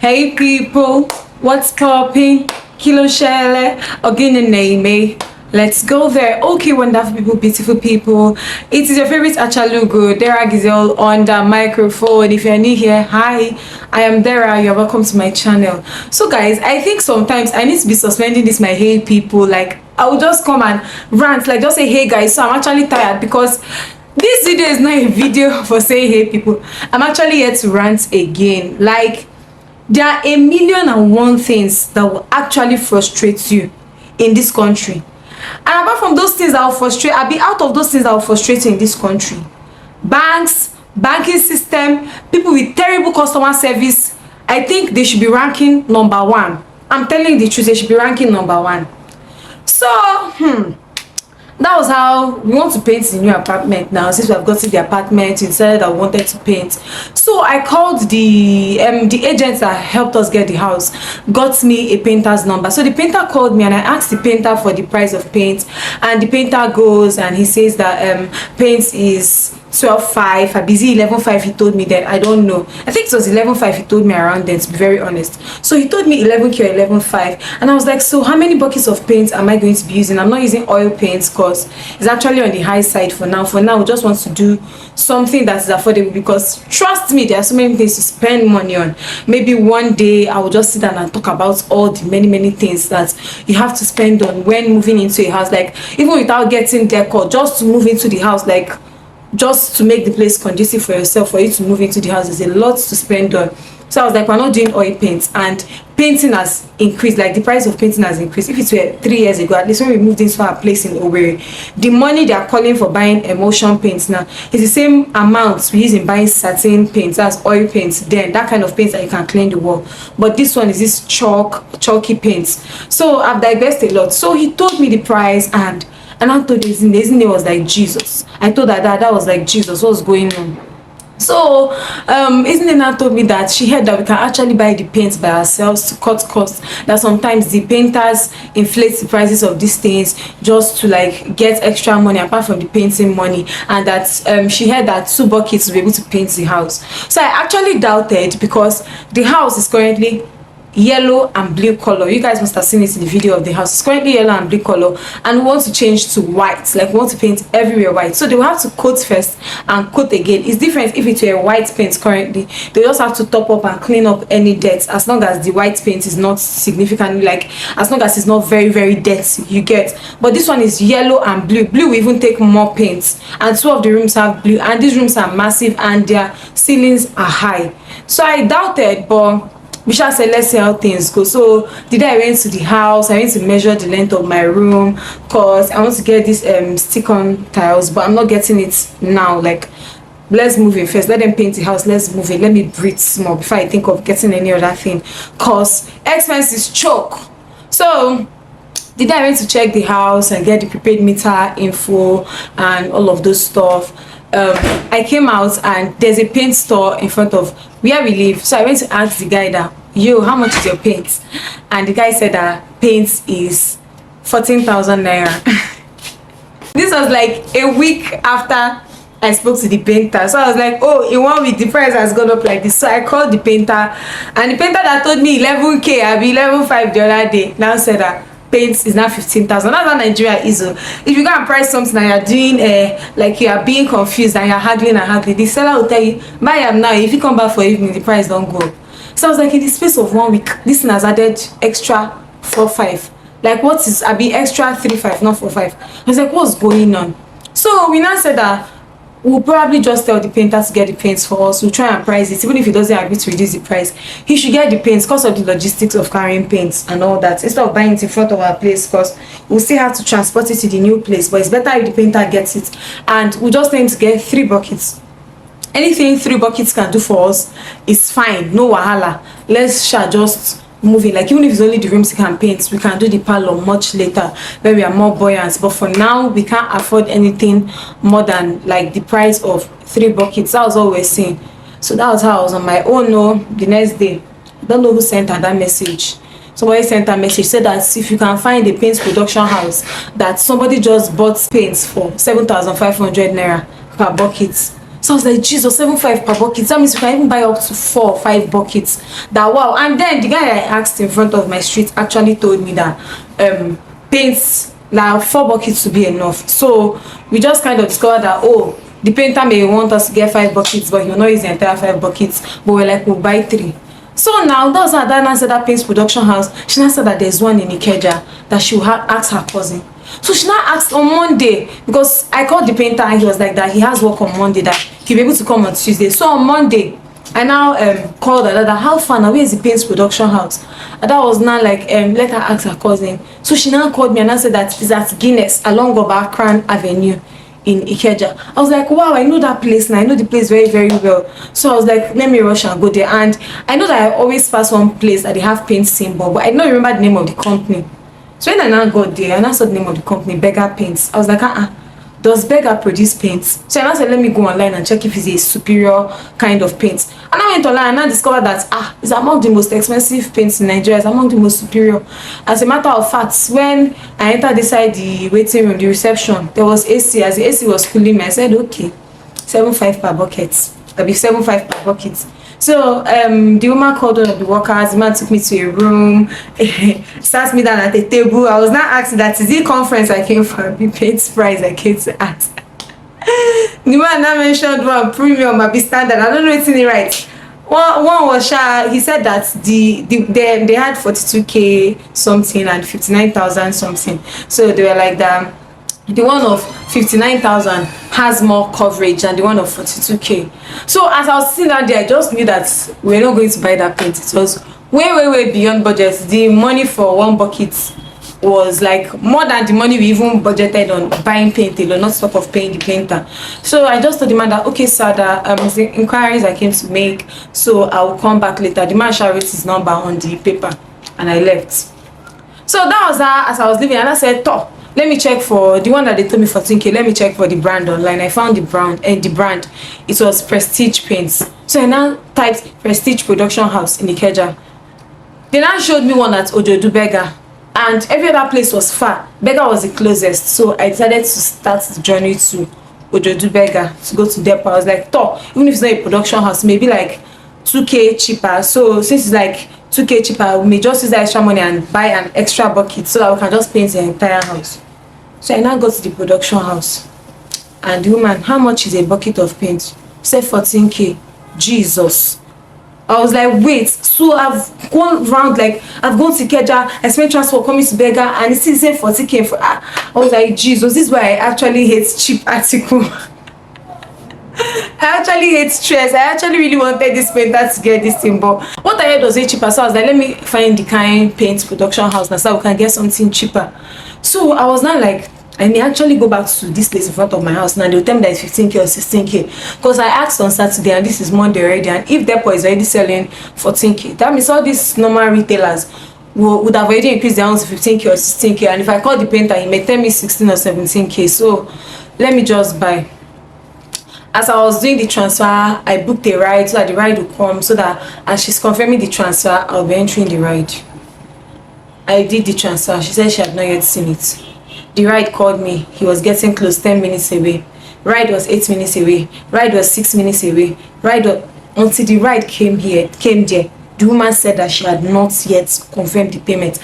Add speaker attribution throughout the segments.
Speaker 1: Hey people, what's popping? Kilo shele, ogini name. Let's go there. Okay, wonderful people, beautiful people. It is your favorite Achalugo, Chidera Giselle on the microphone. If you're new here, hi, I am Dera. You're welcome to my channel. So guys, I think sometimes I need to be suspending this my hey people. Like I will just come and rant, like just say hey guys. So I'm actually tired because this video is not a video for saying hey people. I'm actually here to rant again. Like there are a million and one things that will actually frustrate you in this country. And apart from those things that will frustrate, I'll be out of those things that will frustrate you in this country. Banks, banking system, people with terrible customer service. I think they should be ranking number one. I'm telling you the truth, they should be ranking number one. So, that was how we want to paint the new apartment now. Since we have gotten the apartment, we decided that we wanted to paint. So I called the agent that helped us get the house, got me a painter's number. So the painter called me and I asked the painter for the price of paint, and the painter goes and he says that paint is 12.5. I busy 11.5. He told me that. I don't know, I think it was 11.5. he told me around then, to be very honest. So he told me 11k or 11.5, and I was like, so how many buckets of paint am I going to be using? I'm not using oil paints because it's actually on the high side for now. We just want to do something that is affordable, because trust me, there are so many things to spend money on. Maybe one day I will just sit down and talk about all the many things that you have to spend on when moving into a house. Like even without getting decor, just to move into the house, like just to make the place conducive for yourself, for you to move into the house, is a lot to spend on. So I was like, we're not doing oil paints, and painting has increased. Like the price of painting has increased. If it were 3 years ago, at least when we moved into our place in Owerri, the money they are calling for buying emulsion paints now is the same amount we use in buying certain paints, as oil paints. Then that kind of paints that you can clean the wall, but this one is this chalky paints. So I've digressed a lot. So he told me the price, and I told his name was like Jesus. I told her that was like Jesus. What's going on? So Isn't told me that she heard that we can actually buy the paints by ourselves to cut costs, that sometimes the painters inflate the prices of these things just to like get extra money apart from the painting money, and that she heard that 2 buckets will be able to paint the house. So I actually doubted, because the house is currently yellow and blue color. You guys must have seen it in the video of the house. It's currently yellow and blue color, and we want to change to white. Like we want to paint everywhere white. So they will have to coat first and coat again. It's different if it were white paint currently. They just have to top up and clean up any dirt, as long as the white paint is not significantly, like as long as it's not very dirty, you get. But this one is yellow and blue. Blue will even take more paint, and 2 of the rooms have blue, and these rooms are massive and their ceilings are high. So I doubted, but we shall say, let's see how things go. So the day I went to the house, I went to measure the length of my room, because I want to get this stick-on tiles, but I'm not getting it now. Like, let's move in first, let them paint the house, let's move in, let me breathe small before I think of getting any other thing, cause expenses choke. So the day I went to check the house and get the prepaid meter info and all of those stuff, I came out and there's a paint store in front of where we live. So I went to ask the guy that, yo, how much is your paint? And the guy said that paint is 14,000 naira. This was like a week after I spoke to the painter. So I was like, oh, in 1 week the price has gone up like this. So I called the painter, and the painter that told me 11k, I'll be 11.5 the other day, now said that paint is now 15,000. That's how Nigeria is. If you go and price something and you're doing like you are being confused and you're haggling, the seller will tell you, buy am now. If you come back for evening, the price don't go. So I was like, in the space of 1 week, this thing has added extra 4.5. Like what is extra 3.5, not 4.5. I was like, what's going on? So we now said that we'll probably just tell the painter to get the paints for us. We'll try and price it. Even if he doesn't agree to reduce the price, he should get the paints, because of the logistics of carrying paints and all that, instead of buying it in front of our place, because we'll still have to transport it to the new place. But it's better if the painter gets it, and we'll just need to get 3 buckets. Anything 3 buckets can do for us is fine, no wahala. Let's just moving. Like even if it's only the rooms you can paint, we can do the parlor much later when we are more buoyant. But for now, we can't afford anything more than like the price of 3 buckets. That was all we're saying. So that was how I was on my own. No, the next day, I don't know who sent her that message. Somebody sent a message, said that if you can find a paint production house that somebody just bought paints for 7,500 naira per bucket, So I was like, Jesus, 7.5 per bucket. That means we can even buy up to 4 or 5 buckets. That wow. And then the guy I asked in front of my street actually told me that paints, now 4 buckets to be enough. So we just kind of discovered that, oh, the painter may want us to get 5 buckets, but he will not use the entire 5 buckets. But we're like, we'll buy 3. So now that was how Dana said that paints production house. She now said that there's one in Ikeja that she will ask her cousin. So she now asked on Monday, because I called the painter and he was like that he has work on Monday, that he'll be able to come on Tuesday. So on Monday, I now called her that how far now, where is the paints production house? And that was now like let her ask her cousin. So she now called me and I said that it's at Guinness along Obakran Avenue in Ikeja. I was like, wow, I know that place now. I know the place very, very well. So I was like, let me rush and go there. And I know that I always pass one place that they have paint symbol, but I don't remember the name of the company. So when I now got there, I now saw the name of the company, Beggar Paints. I was like, does Beggar produce paints? So I now said, let me go online and check if it's a superior kind of paint. And I went online and I discovered that it's among the most expensive paints in Nigeria. It's among the most superior. As a matter of fact, when I entered inside the waiting room, the reception, there was AC. As the AC was cooling me, I said, okay, 7.5 per bucket. That'll be 7.5 per bucket. So the woman called one of the workers. The man took me to a room, sat me down at a table. I was not asking that, is it conference I came for, the paint price I came to ask. The man now mentioned one premium, a standard. I don't know what's in it right. One was he said that they had 42k something and 59,000 something. So they were like that. The one of 59,000 has more coverage than the one of 42k. So as I was sitting down there, I just knew that we're not going to buy that paint. It was way beyond budget. The money for one bucket was like more than the money we even budgeted on buying paint alone, not stop of paying the painter. So I just told the man that, okay sir, that the inquiries I came to make, so I will come back later. The man shall write his number on the paper, and I left. So that was that. As I was leaving, and I said, top, let me check for the one that they told me 14k. Let me check for the brand online. I found the brand, it was Prestige Paints. So I now typed Prestige Production House in Ikeja. They now showed me one at Ojodu Beggar, and every other place was far. Beggar was the closest, so I decided to start the journey to Ojodu Beggar to go to depot. I was like, top, even if it's not a production house, maybe like 2k cheaper. So since it's like 2k cheaper, we may just use that extra money and buy an extra bucket so that we can just paint the entire house. So I now go to the production house, and the woman, how much is a bucket of paint? She said 14k. Jesus. I was like, wait, so I've gone round, like I've gone to Ikeja, I spent transport coming to Beggar, and it's still saying 40k for I was like, Jesus, this is why I actually hate cheap article. I actually hate stress. I actually really wanted this painter to get this thing, but what I heard was way cheaper. So I was like, let me find the kind paint production house now so we can get something cheaper. So I was not like, I may actually go back to this place in front of my house now. They'll tell me that it's 15k or 16k, because I asked on Saturday and this is Monday already, and if depot is already selling 14k, that means all these normal retailers would have already increased their own to 15k or 16k, and if I call the painter, he may tell me 16 or 17k. So let me just buy. As I was doing the transfer, I booked a ride so that the ride will come, so that as she's confirming the transfer, I'll be entering the ride. I did the transfer. She said she had not yet seen it. The ride called me. He was getting close, 10 minutes away. Ride was 8 minutes away. Ride was 6 minutes away. Until the ride came there. The woman said that she had not yet confirmed the payment.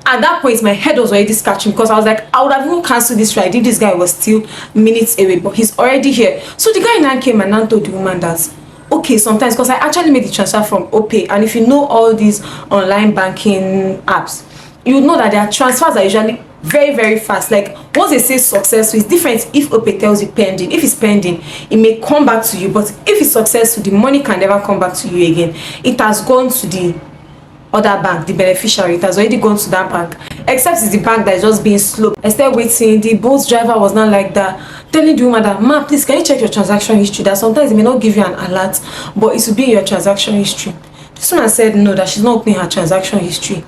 Speaker 1: At that point, my head was already scratching, because I was like, I would have even cancelled this ride if this guy was still minutes away, but he's already here. So the guy now came and now told the woman that, okay, sometimes, because I actually made the transfer from OPay, and if you know all these online banking apps, you know that their transfers are usually very fast. Like once they say successful, it's different if OPay tells you pending. If it's pending, it may come back to you, but if it's successful, the money can never come back to you again. It has gone to the other bank, the beneficiary. It has already gone to that bank, except it's the bank that is just being slow. I started waiting. The boat driver was not like that, telling the woman that, ma, please, can you check your transaction history? That sometimes it may not give you an alert, but it will be in your transaction history. This woman said no, that she's not opening her transaction history.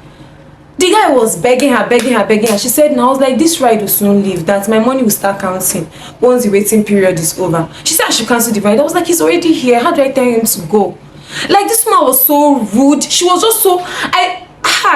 Speaker 1: The guy was begging her. She said, no. I was like, this ride will soon leave, that my money will start counting once the waiting period is over. She said I should cancel the ride. I was like, he's already here. How do I tell him to go? Like, this woman was so rude. She was just so,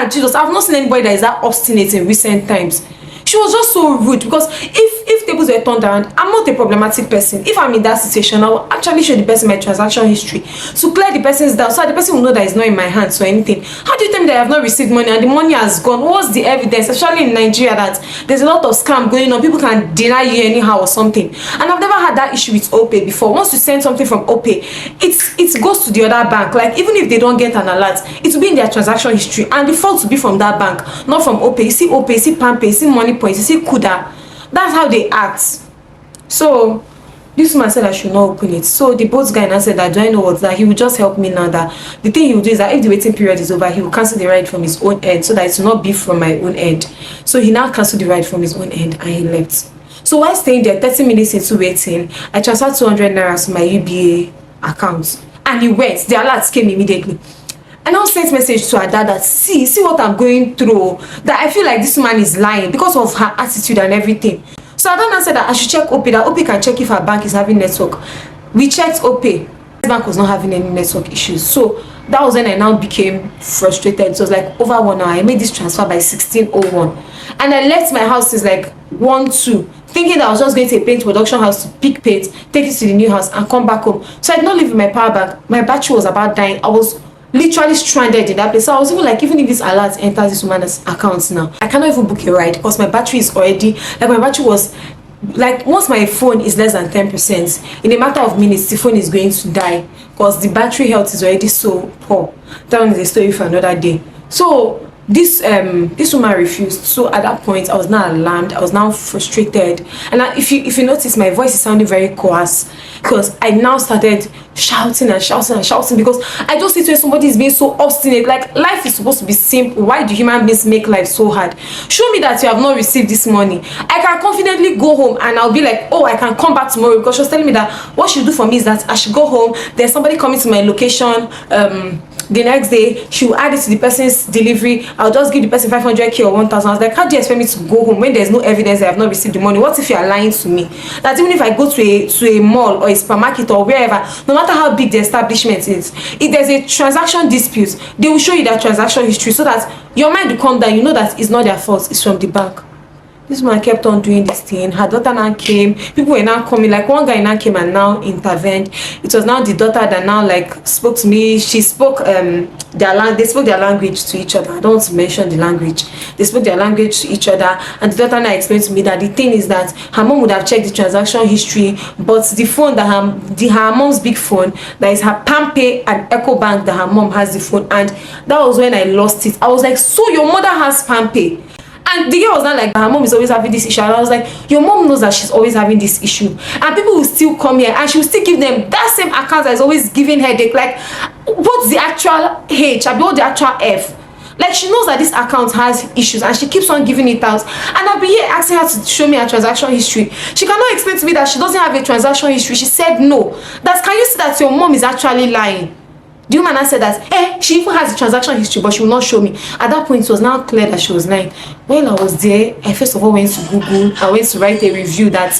Speaker 1: Jesus, I've not seen anybody that is that obstinate in recent times. She was just so rude, because if they tables were turned around. I'm not a problematic person. If I'm in that situation, I will actually show the person my transaction history to clear the person's doubt, so that the person will know that it's not in my hands or anything. How do you tell me that I have not received money and the money has gone? What's the evidence? Especially in Nigeria, that there's a lot of scam going on. People can deny you anyhow or something. And I've never had that issue with OPay before. Once you send something from OPay, it goes to the other bank. Like, even if they don't get an alert, it will be in their transaction history, and the fault will be from that bank, not from OPay. You see OPay, you see PalmPay, you see Money Points, you see Kuda. That's how they act. So this man said I should not open it. So the boat guy now said that, do I know what's that? He will just help me now. That the thing he will do is that if the waiting period is over, he will cancel the ride from his own end, so that it will not be from my own end. So he now canceled the ride from his own end and he left. So while staying there, 30 minutes into waiting, I transferred 200 naira to my UBA account, and he went. The alerts came immediately. I now sent message to her dad that see what I'm going through, that I feel like this man is lying because of her attitude and everything. So I then said that I should check OPay, that OPay can check if her bank is having network. We checked OPay. The bank was not having any network issues. So that was when I now became frustrated. It was like over 1 hour. I made this transfer by 16:01. And I left my house since like 1-2, thinking that I was just going to a paint production house to pick paint, take it to the new house and come back home. So I did not leave with my power bank. My battery was about dying. I was literally stranded in that place. So I was even like, even if this alert enters this woman's account now, I cannot even book a ride because my battery is already, like, my battery was like, once my phone is less than 10%, in a matter of minutes the phone is going to die because the battery health is already so poor. That one is a story for another day. So this woman refused. So at that point I was now alarmed, I was now frustrated, and if you notice, my voice is sounding very coarse because I now started shouting and shouting and shouting, because I just see when somebody is being so obstinate. Like, life is supposed to be simple. Why do human beings make life so hard? Show me that you have not received this money, I can confidently go home and I'll be like, oh, I can come back tomorrow, because she was telling me that what she do for me is that I should go home, there's somebody coming to my location the next day, she will add it to the person's delivery, I'll just give the person 500k or 1000. I was like, how do you expect me to go home when there's no evidence that I have not received the money? What if you are lying to me? That even if I go to a mall or a supermarket or wherever, no matter how big the establishment is, if there's a transaction dispute, they will show you that transaction history, so that your mind will calm down. You know that it's not their fault, it's from the bank. This man kept on doing this thing. Her daughter now came. People were now coming. Like, one guy now came and now intervened. It was now the daughter that now like spoke to me. She spoke they spoke their language to each other. I don't want to mention the language. They spoke their language to each other, and the daughter now explained to me that the thing is that her mom would have checked the transaction history, but the phone that her mom's big phone, that is her PalmPay and EcoBank, that her mom has the phone, and that was when I lost it. I was like, so your mother has PalmPay? And the girl was not like, her mom is always having this issue. And I was like, your mom knows that she's always having this issue, and people will still come here and she will still give them that same account that is always giving headache. Like, what's the actual H? I mean, what's the actual F? Like, she knows that this account has issues and she keeps on giving it out, and I'll be here asking her to show me her transaction history. She cannot explain to me that she doesn't have a transaction history. She said no. That, can you see that your mom is actually lying? The woman answered that, she even has a transaction history, but she will not show me. At that point, it was now clear that she was lying. When I was there, I first of all went to Google. I went to write a review that,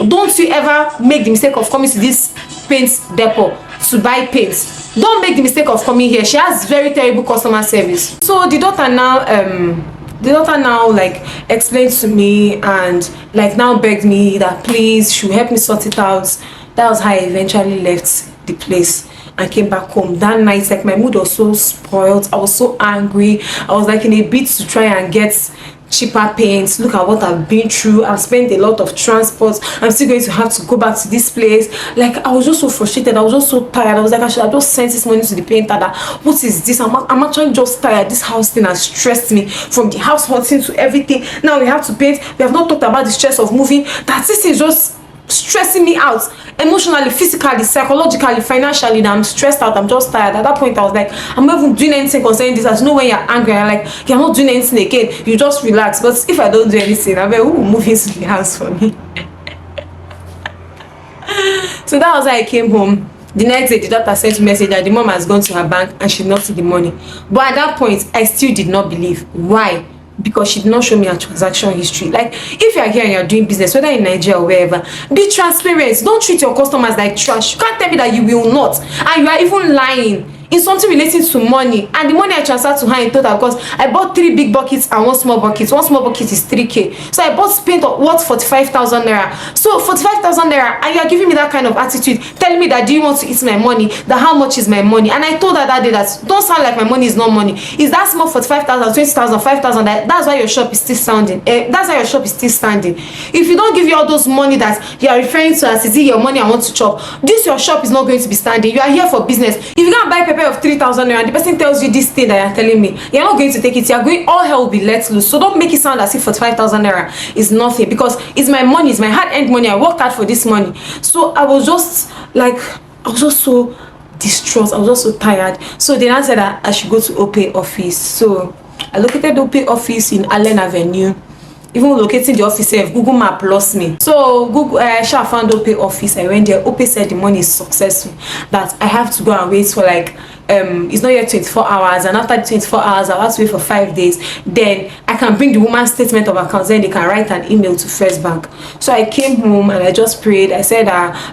Speaker 1: don't you ever make the mistake of coming to this paint depot to buy paint. Don't make the mistake of coming here. She has very terrible customer service. So the daughter now like explained to me and like now begged me that please she will help me sort it out. That was how I eventually left the place and came back home. That night, like, my mood was so spoiled. I was so angry. I was like in a bid to try and get cheaper paints. Look at what I've been through. I've spent a lot of transport. I'm still going to have to go back to this place. Like, I was just so frustrated. I was just so tired. I was like, I should have just sent this money to the painter. That, what is this? I'm actually just tired. This house thing has stressed me, from the house hunting to everything. Now we have to paint. We have not talked about the stress of moving. That this is just stressing me out emotionally, physically, psychologically, financially. That I'm stressed out. I'm just tired. At that point I was like, I'm not even doing anything concerning this. As you know, when you're angry, you're like, you're not doing anything again, you just relax. But if I don't do anything, I'm like, who will move into the house for me? So that was how I came home. The next day, the daughter sent a message that the mom has gone to her bank and she did not see the money. But at that point, I still did not believe. Why? Because she did not show me her transaction history. Like, if you are here and you're doing business, whether in Nigeria or wherever, be transparent. Don't treat your customers like trash. You can't tell me that you will not, and you are even lying. in something relating to money, and the money I transferred to her in total, because I bought 3 big buckets and 1 small bucket. 1 small bucket is 3k, so I bought paint of worth 45,000 naira. So 45,000 naira, and you are giving me that kind of attitude, telling me that do you want to eat my money, that how much is my money? And I told her that day that don't sound like my money is not money. Is that small 45,000, 20,000, 5,000? That's why your shop is still standing. That's why your shop is still standing. If you don't give you all those money that you are referring to as is it your money I want to chop, this your shop is not going to be standing. You are here for business. If you go and buy pepper of 3,000 naira and the person tells you this thing that you're telling me, you're not going to take it. You're going, all hell will be let loose. So don't make it sound as if 45,000 naira is nothing, because it's my money, it's my hard-earned money. I worked hard for this money. So I was just like, I was just so distraught. I was just so tired. So they now said that I should go to OPay office. So I located the OPay office in Allen Avenue. Even locating the office, Google Map lost me. So Google, I found OPay office. I went there. OPay said the money is successful, that I have to go and wait for like it's not yet 24 hours, and after the 24 hours I have to wait for 5 days. Then I can bring the woman's statement of accounts, then they can write an email to First Bank. So I came home and I just prayed. I said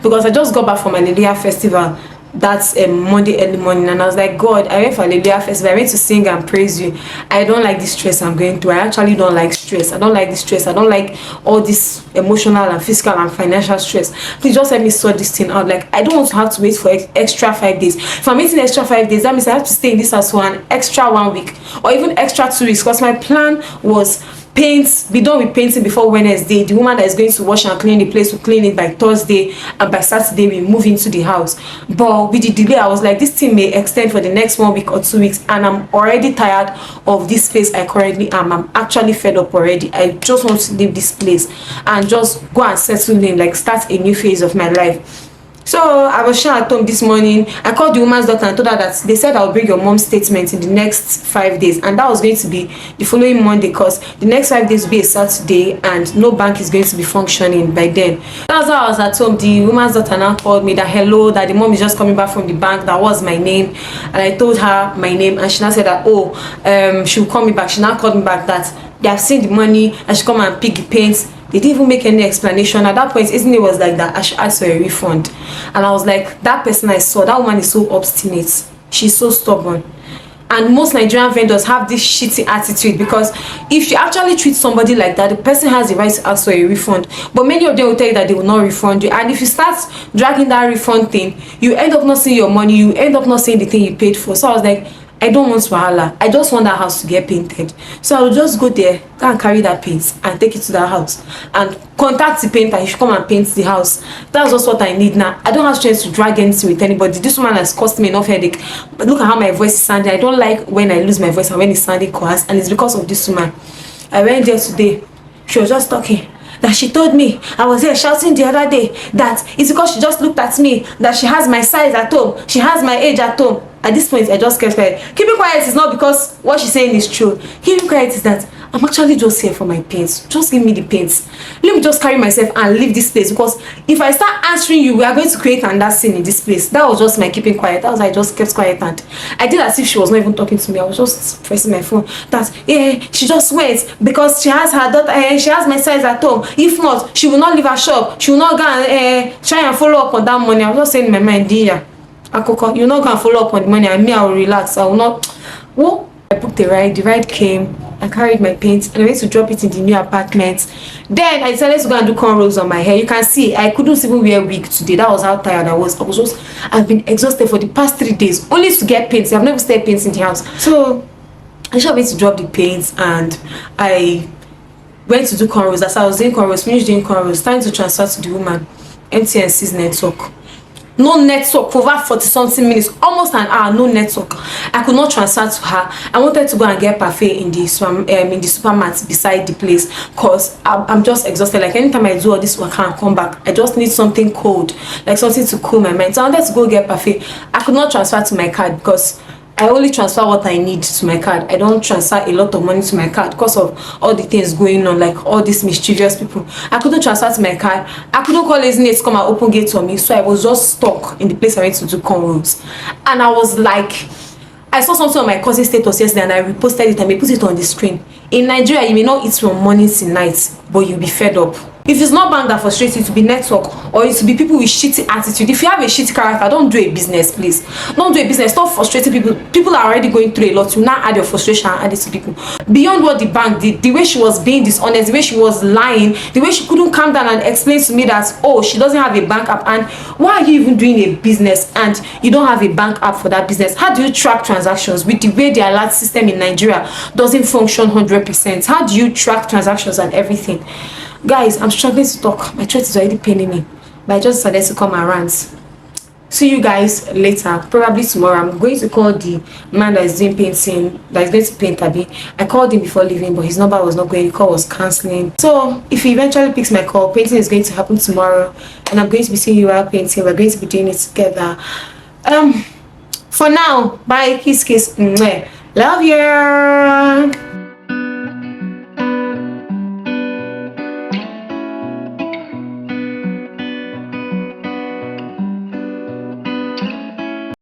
Speaker 1: because I just got back from an Hallelujah festival, that's Monday early morning, and I was like, God, I went for Hallelujah festival, I went to sing and praise you. I don't like this stress I'm going through. I actually don't like stress. I don't like this stress. I don't like all this emotional and physical and financial stress. Please just let me sort this thing out. Like, I don't want to have to wait for extra 5 days. If I'm waiting extra 5 days, that means I have to stay in this house for an extra 1 week or even extra 2 weeks, because my plan was be done with painting before Wednesday. The woman that is going to wash and clean the place will clean it by Thursday, and by Saturday we move into the house. But with the delay, I was like, this thing may extend for the next 1 week or 2 weeks, and I'm already tired of this place I currently am. I'm actually fed up already. I just want to leave this place and just go and settle in, like start a new phase of my life. So I was sure at home this morning. I called the woman's doctor and told her that they said I'll bring your mom's statement in the next 5 days, and that was going to be the following Monday, because the next 5 days will be a Saturday and no bank is going to be functioning by then. That's how I was at home. The woman's daughter now called me that hello, that the mom is just coming back from the bank. That was my name, and I told her my name, and she now said that she'll call me back. She now called me back that they have seen the money, I should come and pick the paints. They didn't even make any explanation. At that point, isn't it was like that I should ask for a refund. And I was like, that person I saw, that woman is so obstinate. She's so stubborn. And most Nigerian vendors have this shitty attitude, because if you actually treat somebody like that, the person has the right to ask for a refund. But many of them will tell you that they will not refund you. And if you start dragging that refund thing, you end up not seeing your money, you end up not seeing the thing you paid for. So I was like, I don't want wahala. I just want that house to get painted. So I will just go there, go and carry that paint and take it to that house and contact the painter. He should come and paint the house. That's just what I need now. I don't have strength to drag anything with anybody. This woman has cost me enough headache. But look at how my voice is sounding. I don't like when I lose my voice and when it's sounding coarse, and it's because of this woman. I went there today. She was just talking. That she told me I was here shouting the other day that it's because she just looked at me, that she has my size at home, she has my age at home. At this point, I just kept quiet. Keeping quiet is not because what she's saying is true. Keeping quiet is that I'm actually just here for my paints. Just give me the paints. Let me just carry myself and leave this place, because if I start answering you, we are going to create another scene in this place. That was just my keeping quiet. That was I just kept quiet, and I did as if she was not even talking to me. I was just pressing my phone. That she just went because she has her daughter. She has my size at home. If not, she will not leave her shop. She will not go and try and follow up on that money. I was just saying in my mind, dear Akoko, you're not going to follow up on the money, and me, I will relax. I will not. Whoa. I booked the ride came, I carried my paint and I went to drop it in the new apartment. Then I decided to go and do cornrows on my hair. You can see I couldn't even wear wig today. That was how tired I was. I've been exhausted for the past 3 days only to get paints. I've never stayed paints in the house. So I just went to drop the paints and I went to do cornrows. As I was doing cornrows, finished doing cornrows, time to transfer to the woman. MTNC's network. No network for over 40 something minutes, almost an hour, no network. I could not transfer to her. I wanted to go and get parfait in the supermarket beside the place, because I'm just exhausted. Like anytime I do all this work, I can't come back. I just need something cold, like something to cool my mind. So I wanted to go get parfait. I could not transfer to my card because I only transfer what I need to my card. I don't transfer a lot of money to my card because of all the things going on, like all these mischievous people. I couldn't transfer to my card. I couldn't call laziness to come and open gates for me. So I was just stuck in the place I went to do cornrows. And I was like, I saw something on my cousin's status yesterday and I reposted it and I put it on the screen. In Nigeria, you may not eat from morning till night, but you'll be fed up. If it's not bank that frustrates you, to be network, or it to be people with shitty attitude. If you have a shitty character, don't do a business, please. Don't do a business. Stop frustrating people. People are already going through a lot. You now add your frustration and add it to people. Beyond what the bank did, the way she was being dishonest, the way she was lying, the way she couldn't calm down and explain to me that, oh, she doesn't have a bank app, and why are you even doing a business and you don't have a bank app for that business? How do you track transactions with the way the alert system in Nigeria doesn't function 100%? How do you track transactions and everything? Guys, I'm struggling to talk. My throat is already paining me, but I just decided to come and rant. See you guys later, probably tomorrow. I'm going to call the man that is doing painting, that is going to paint Abi. I called him before leaving, but his number was not going. The call was cancelling. So if he eventually picks my call, painting is going to happen tomorrow, and I'm going to be seeing you while painting. We're going to be doing it together. For now, bye, kiss kiss, love you.